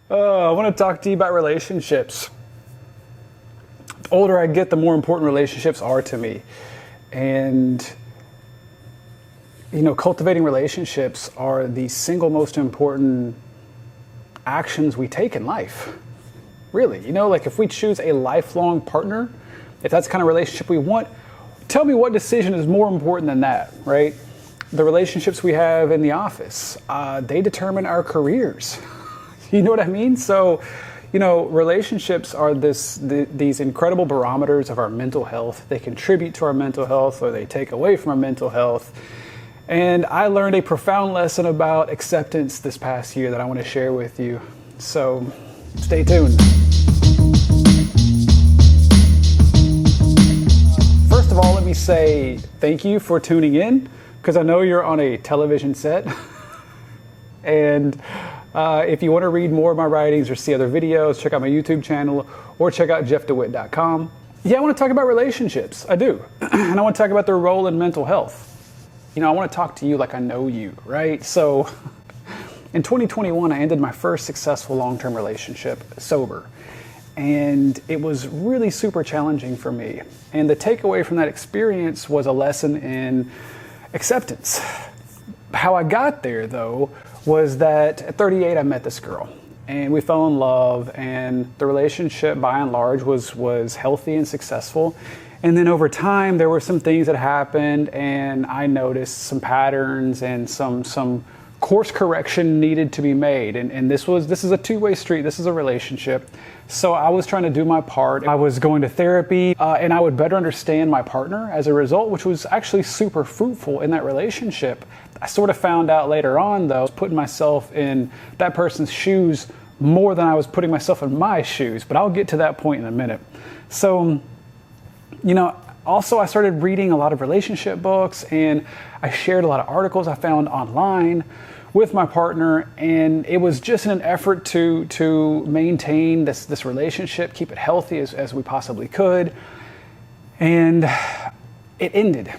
I want to talk to you about relationships. The older I get, the more important relationships are to me. And, cultivating relationships are the single most important actions we take in life. Really. Like if we choose a lifelong partner, if that's the kind of relationship we want, tell me what decision is more important than that, right? The relationships we have in the office, they determine our careers. You know what I mean? So, relationships are these incredible barometers of our mental health. They contribute to our mental health or they take away from our mental health. And I learned a profound lesson about acceptance this past year that I want to share with you. So stay tuned. First of all, let me say thank you for tuning in, because I know you're on a television set. And if you want to read more of my writings or see other videos, check out my YouTube channel or check out jeffdewitt.com. Yeah, I want to talk about relationships. I do. And I want to talk about their role in mental health. I want to talk to you like I know you, right? So in 2021, I ended my first successful long-term relationship sober. And it was really super challenging for me. And the takeaway from that experience was a lesson in acceptance. How I got there, though, was that at 38, I met this girl. And we fell in love, and the relationship, by and large, was healthy and successful. And then over time, there were some things that happened, and I noticed some patterns and some course correction needed to be made. And this is a two-way street. This is a relationship. So I was trying to do my part. I was going to therapy, and I would better understand my partner as a result, which was actually super fruitful in that relationship. I sort of found out later on, though, I was putting myself in that person's shoes more than I was putting myself in my shoes. But I'll get to that point in a minute. So, also I started reading a lot of relationship books, and I shared a lot of articles I found online with my partner, and it was just in an effort to maintain this relationship, keep it healthy as we possibly could. And it ended.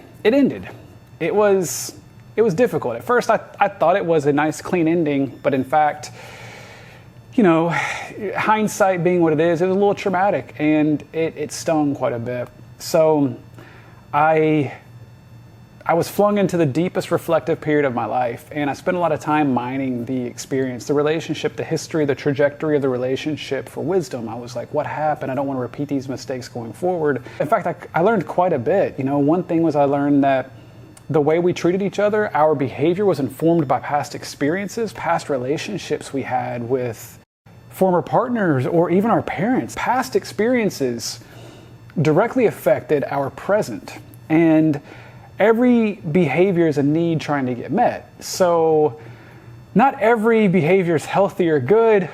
It was difficult. At first I thought it was a nice clean ending, but in fact, hindsight being what it was a little traumatic, and it stung quite a bit. So I was flung into the deepest reflective period of my life, and I spent a lot of time mining the experience, the relationship, the history, the trajectory of the relationship for wisdom. I was like, what happened? I don't want to repeat these mistakes going forward. In fact, I learned quite a bit. One thing was I learned that the way we treated each other, our behavior was informed by past experiences, past relationships we had with former partners or even our parents. Past experiences directly affected our present. And every behavior is a need trying to get met. So not every behavior is healthy or good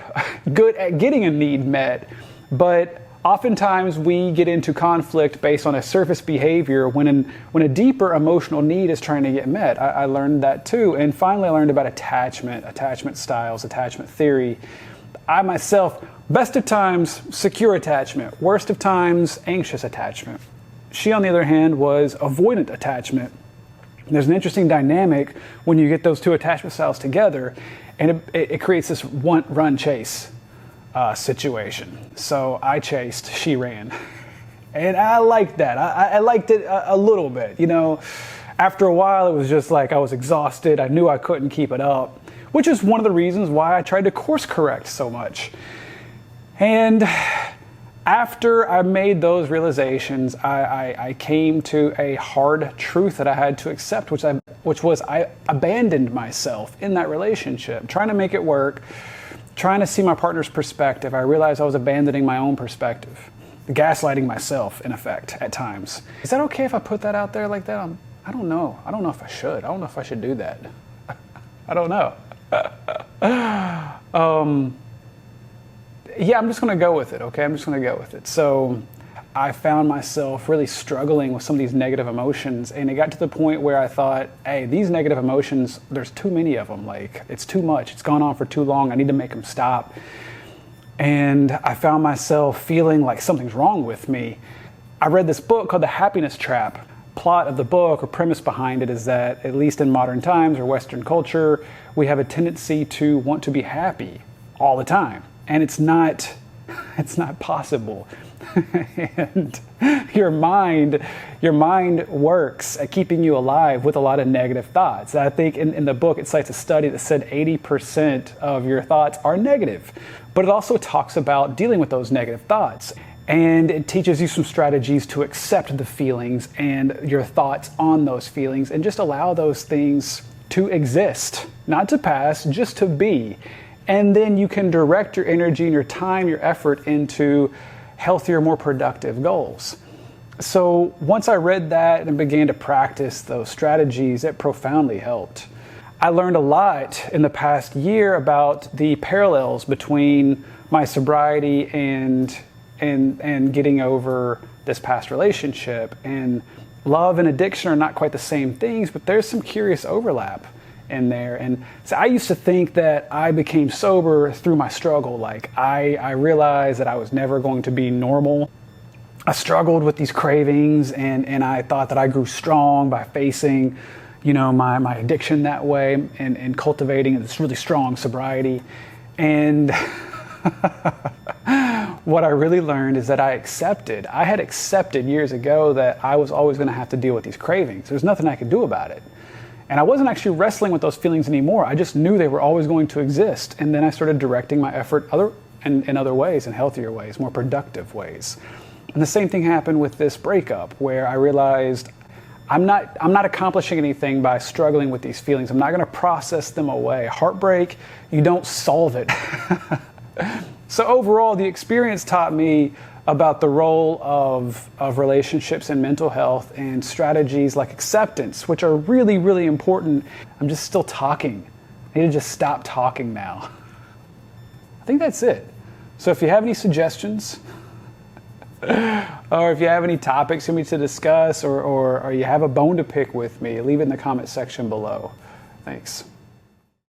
at getting a need met, but oftentimes we get into conflict based on a surface behavior when a deeper emotional need is trying to get met. I learned that too. And finally I learned about attachment styles, attachment theory. I myself, best of times, secure attachment. Worst of times, anxious attachment. She, on the other hand, was avoidant attachment. There's an interesting dynamic when you get those two attachment styles together, and it creates this run chase situation. So I chased, she ran. And I liked that. I liked it a little bit. After a while, it was just like I was exhausted. I knew I couldn't keep it up, which is one of the reasons why I tried to course correct so much. And after I made those realizations, I came to a hard truth that I had to accept, which was I abandoned myself in that relationship, trying to make it work, trying to see my partner's perspective. I realized I was abandoning my own perspective, gaslighting myself, in effect, at times. Is that okay if I put that out there like that? I don't know. I don't know if I should. I don't know if I should do that. I don't know. Yeah, I'm just going to go with it, okay? I'm just going to go with it. So I found myself really struggling with some of these negative emotions, and it got to the point where I thought, hey, these negative emotions, there's too many of them. Like, it's too much. It's gone on for too long. I need to make them stop. And I found myself feeling like something's wrong with me. I read this book called The Happiness Trap. Plot of the book or premise behind it is that, at least in modern times or Western culture, we have a tendency to want to be happy all the time. and it's not possible. And your mind works at keeping you alive with a lot of negative thoughts. I think in the book it cites a study that said 80% of your thoughts are negative, but it also talks about dealing with those negative thoughts. And it teaches you some strategies to accept the feelings and your thoughts on those feelings and just allow those things to exist, not to pass, just to be. And then you can direct your energy and your time, your effort into healthier, more productive goals. So once I read that and began to practice those strategies, it profoundly helped. I learned a lot in the past year about the parallels between my sobriety and getting over this past relationship. And love and addiction are not quite the same things, but there's some curious overlap in there. And so I used to think that I became sober through my struggle. Like I realized that I was never going to be normal. I struggled with these cravings, and I thought that I grew strong by facing, my addiction that way and cultivating this really strong sobriety. And what I really learned is that I had accepted years ago that I was always going to have to deal with these cravings. There's nothing I could do about it. And I wasn't actually wrestling with those feelings anymore. I just knew they were always going to exist. And then I started directing my effort in other ways, in healthier ways, more productive ways. And the same thing happened with this breakup, where I realized I'm not accomplishing anything by struggling with these feelings. I'm not going to process them away. Heartbreak, you don't solve it. So overall, the experience taught me about the role of relationships and mental health and strategies like acceptance, which are really, really important. I'm just still talking. I need to just stop talking now. I think that's it. So if you have any suggestions, or if you have any topics for me to discuss, or you have a bone to pick with me, leave it in the comment section below. Thanks.